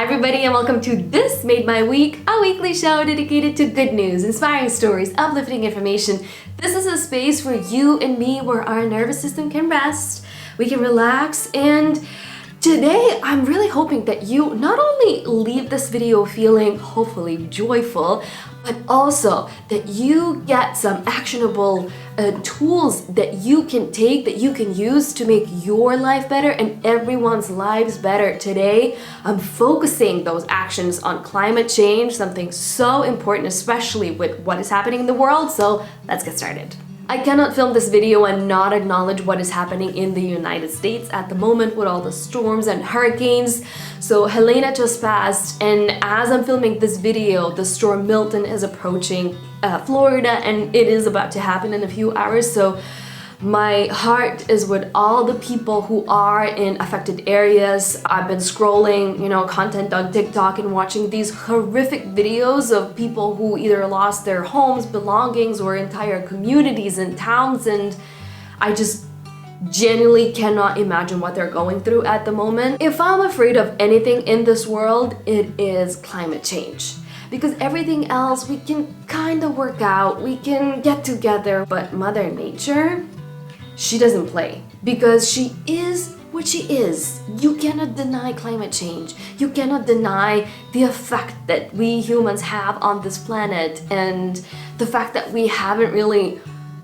Hi everybody and welcome to This Made My Week, a weekly show dedicated to good news, inspiring stories, uplifting information. This is a space for you and me where our nervous system can rest, we can relax, and today I'm really hoping that you not only leave this video feeling hopefully joyful, but also that you get some actionable tools that you can take, that you can use to make your life better and everyone's lives better. Today, I'm focusing those actions on climate change, something so important, especially with what is happening in the world. So let's get started. I cannot film this video and not acknowledge what is happening in the United States at the moment with all the storms and hurricanes. So Helena just passed, and as I'm filming this video, the storm Milton is approaching Florida, and it is about to happen in a few hours. So my heart is with all the people who are in affected areas. I've been scrolling, content on TikTok and watching these horrific videos of people who either lost their homes, belongings, or entire communities and towns, and I just genuinely cannot imagine what they're going through at the moment. If I'm afraid of anything in this world, it is climate change. Because everything else we can kind of work out, we can get together, but Mother Nature, she doesn't play, because she is what she is. You cannot deny climate change. You cannot deny the effect that we humans have on this planet, and the fact that we haven't really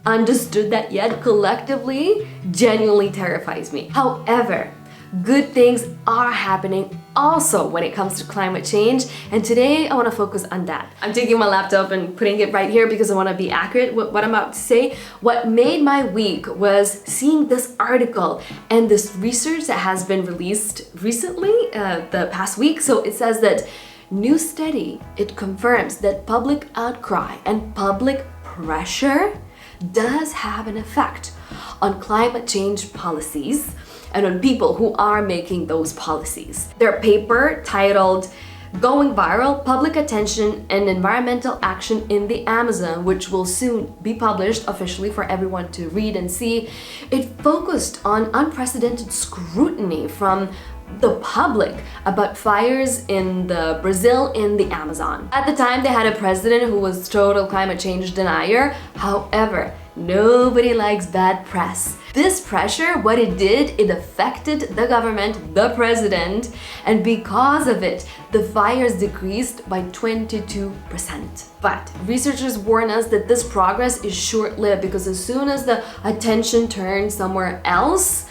understood that yet collectively genuinely terrifies me. However, good things are happening also when it comes to climate change, and today I want to focus on that. I'm taking my laptop and putting it right here because I want to be accurate with what I'm about to say. What made my week was seeing this article and this research that has been released recently, the past week. So it says that new study, it confirms that public outcry and public pressure does have an effect on climate change policies and on people who are making those policies. Their paper titled Going Viral, Public Attention and Environmental Action in the Amazon, which will soon be published officially for everyone to read and see, it focused on unprecedented scrutiny from the public about fires in Brazil in the Amazon. At the time, they had a president who was total climate change denier. However, nobody likes bad press. This pressure, what it did, it affected the government, the president, and because of it, the fires decreased by 22%. But researchers warn us that this progress is short-lived, because as soon as the attention turned somewhere else,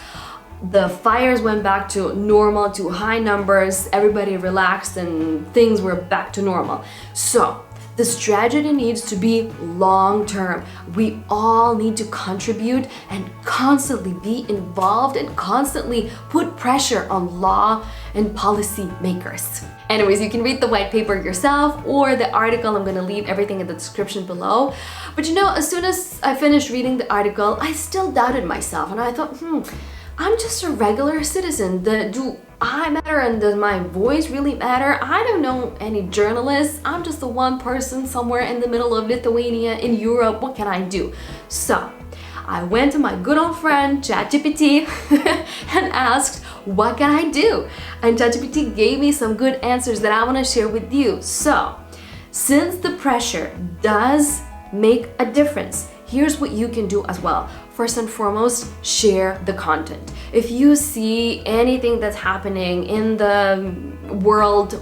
the fires went back to normal, to high numbers, everybody relaxed, and things were back to normal. So this tragedy needs to be long-term. We all need to contribute and constantly be involved and constantly put pressure on law and policy makers. Anyways, you can read the white paper yourself or the article. I'm gonna leave everything in the description below. But as soon as I finished reading the article, I still doubted myself, and I thought, I'm just a regular citizen. Do I matter, and does my voice really matter? I don't know any journalists. I'm just the one person somewhere in the middle of Lithuania in Europe. What can I do? So I went to my good old friend ChatGPT and asked, what can I do? And ChatGPT gave me some good answers that I want to share with you. So since the pressure does make a difference, here's what you can do as well. First and foremost, share the content. If you see anything that's happening in the world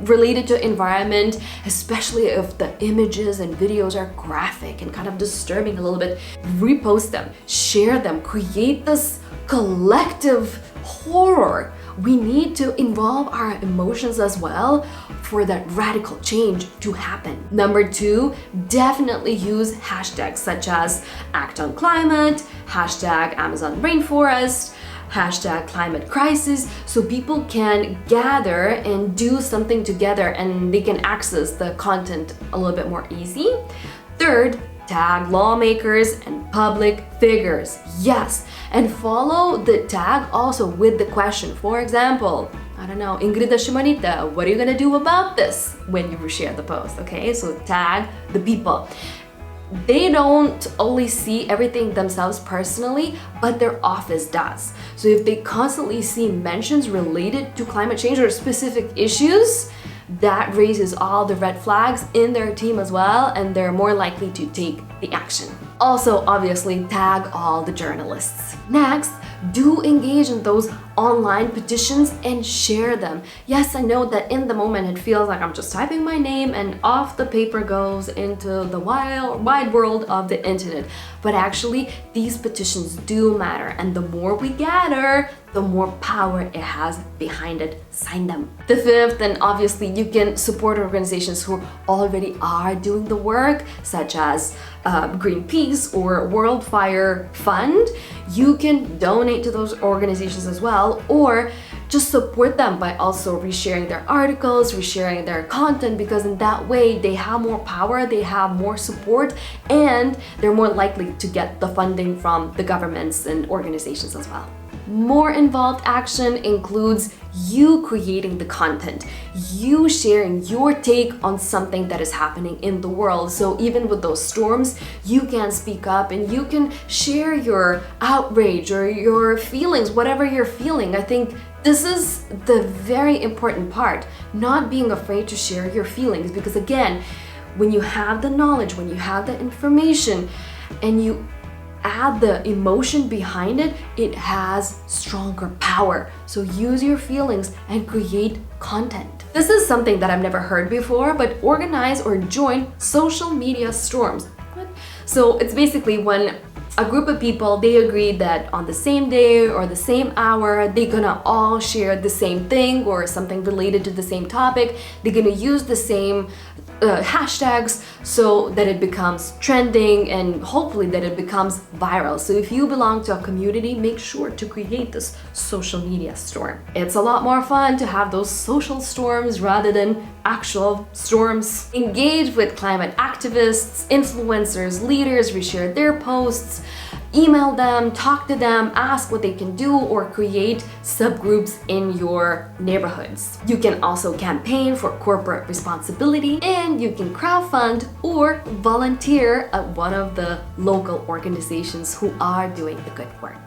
related to environment, especially if the images and videos are graphic and kind of disturbing a little bit, repost them, share them, create this collective horror. We need to involve our emotions as well for that radical change to happen. Number 2, definitely use hashtags such as Act on Climate, hashtag Amazon Rainforest, hashtag Climate Crisis, so people can gather and do something together and they can access the content a little bit more easy. Third, tag lawmakers and public figures. Yes, and follow the tag also with the question. For example, I don't know, Ingrid Shimonita, what are you gonna do about this when you share the post? Okay, so tag the people. they don't only see everything themselves personally, but their office does. So if they constantly see mentions related to climate change or specific issues, that raises all the red flags in their team as well, and they're more likely to take the action. Also, obviously, tag all the journalists. Next, do engage in those online petitions and share them. Yes, I know that in the moment it feels like I'm just typing my name and off the paper goes into the wide world of the internet. But actually, these petitions do matter, and the more we gather, the more power it has behind it. Sign them. The fifth, and obviously you can support organizations who already are doing the work, such as Greenpeace or World Fire Fund. You can donate to those organizations as well, or just support them by also resharing their articles, resharing their content, because in that way they have more power, they have more support, and they're more likely to get the funding from the governments and organizations as well. More involved action includes you creating the content, you sharing your take on something that is happening in the world. So even with those storms, you can speak up and you can share your outrage or your feelings, whatever you're feeling. I think this is the very important part, not being afraid to share your feelings, because again, when you have the knowledge, when you have the information, and you add the emotion behind it, it has stronger power. So use your feelings and create content. This is something that I've never heard before, but organize or join social media storms. What? So it's basically when a group of people, they agree that on the same day or the same hour, they're gonna all share the same thing or something related to the same topic. They're gonna use the same hashtags so that it becomes trending and hopefully that it becomes viral. So if you belong to a community, make sure to create this social media storm. It's a lot more fun to have those social storms rather than actual storms. Engage with climate activists, influencers, leaders, reshare their posts, email them, talk to them, ask what they can do, or create subgroups in your neighborhoods. You can also campaign for corporate responsibility, and you can crowdfund or volunteer at one of the local organizations who are doing the good work.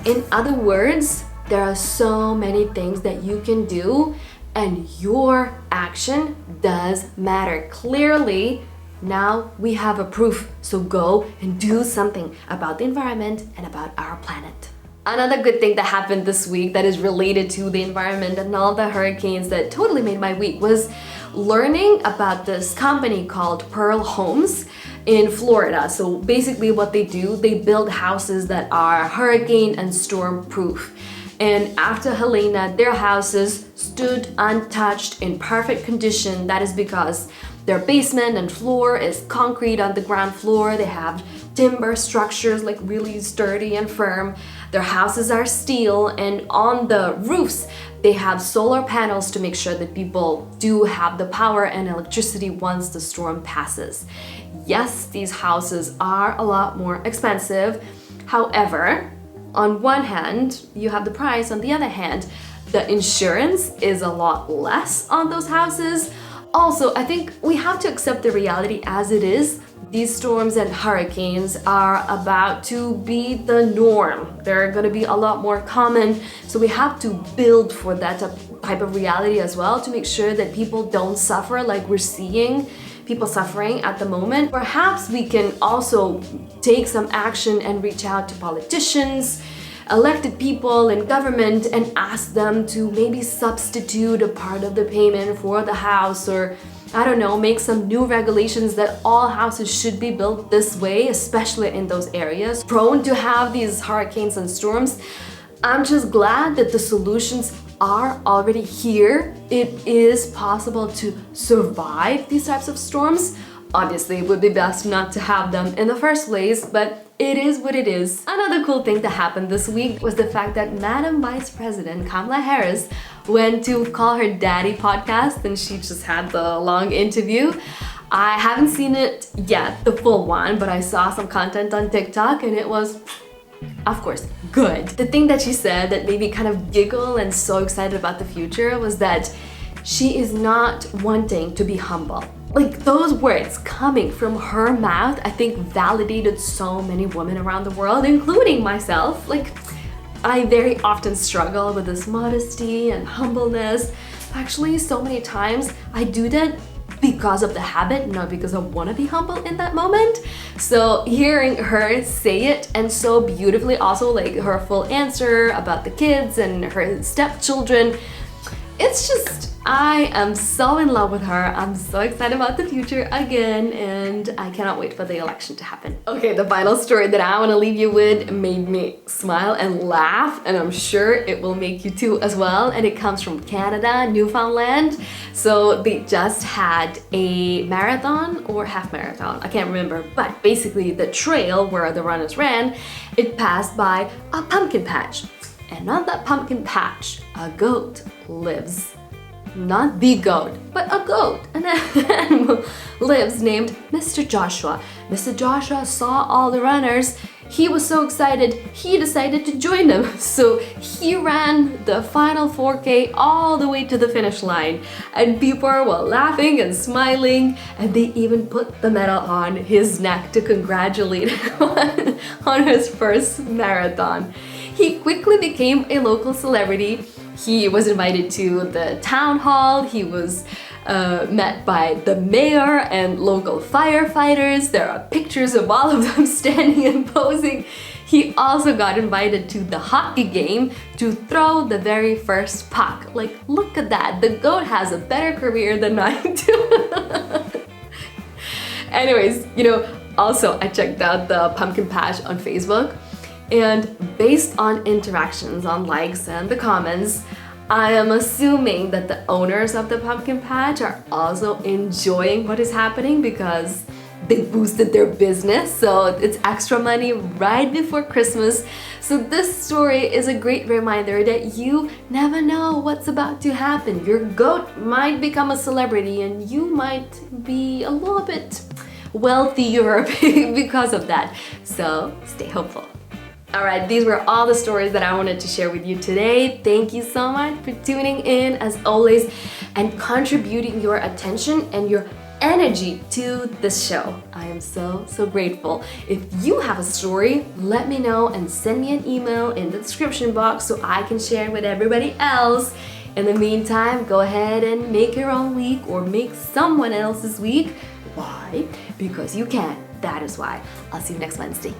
In other words, there are so many things that you can do, and your action does matter. Clearly, now we have a proof, so go and do something about the environment and about our planet. Another good thing that happened this week that is related to the environment and all the hurricanes that totally made my week was learning about this company called Pearl Homes in Florida. So basically what they do, they build houses that are hurricane and storm proof. And after Helena, their houses stood untouched in perfect condition. That is because their basement and floor is concrete on the ground floor. They have timber structures, like really sturdy and firm. Their houses are steel, and on the roofs, they have solar panels to make sure that people do have the power and electricity once the storm passes. Yes, these houses are a lot more expensive. However, on one hand, you have the price. On the other hand, the insurance is a lot less on those houses. Also, I think we have to accept the reality as it is. These storms and hurricanes are about to be the norm. They're going to be a lot more common. So we have to build for that type of reality as well, to make sure that people don't suffer like we're seeing people suffering at the moment. Perhaps we can also take some action and reach out to politicians, elected people in government, and ask them to maybe substitute a part of the payment for the house, or I don't know, make some new regulations that all houses should be built this way, especially in those areas prone to have these hurricanes and storms. I'm just glad that the solutions are already here. It is possible to survive these types of storms. Obviously, it would be best not to have them in the first place, but it is what it is. Another cool thing that happened this week was the fact that Madam Vice President Kamala Harris went to Call Her Daddy podcast, and she just had the long interview. I haven't seen it yet, the full one, but I saw some content on TikTok and it was, of course, good. The thing that she said that made me kind of giggle and so excited about the future was that she is not wanting to be humble. Like those words coming from her mouth, I think validated so many women around the world, including myself. Like I very often struggle with this modesty and humbleness. Actually, so many times I do that because of the habit, not because I want to be humble in that moment. So hearing her say it, and so beautifully also like her full answer about the kids and her stepchildren, it's just, I am so in love with her. I'm so excited about the future again, and I cannot wait for the election to happen. Okay, the final story that I want to leave you with made me smile and laugh, and I'm sure it will make you too as well. And it comes from Canada, Newfoundland. So they just had a marathon or half marathon, I can't remember, but basically the trail where the runners ran, it passed by a pumpkin patch. And on that pumpkin patch, a goat lives. Not the goat, but a goat, an animal lives named Mr. Joshua. Mr. Joshua saw all the runners. He was so excited, he decided to join them. So he ran the final 4K all the way to the finish line. And people were laughing and smiling, and they even put the medal on his neck to congratulate him on his first marathon. He quickly became a local celebrity. He was invited to the town hall. He was met by the mayor and local firefighters. There are pictures of all of them standing and posing. He also got invited to the hockey game to throw the very first puck. Like, look at that. The goat has a better career than I do. Anyways, also I checked out the pumpkin patch on Facebook. And based on interactions on likes and the comments, I am assuming that the owners of the pumpkin patch are also enjoying what is happening because they boosted their business, so it's extra money right before Christmas. So this story is a great reminder that you never know what's about to happen. Your goat might become a celebrity and you might be a little bit wealthier because of that. So stay hopeful. Alright, these were all the stories that I wanted to share with you today. Thank you so much for tuning in as always and contributing your attention and your energy to this show. I am so grateful. If you have a story, let me know and send me an email in the description box so I can share it with everybody else. In the meantime, go ahead and make your own week or make someone else's week. Why? Because you can. That is why. I'll see you next Wednesday.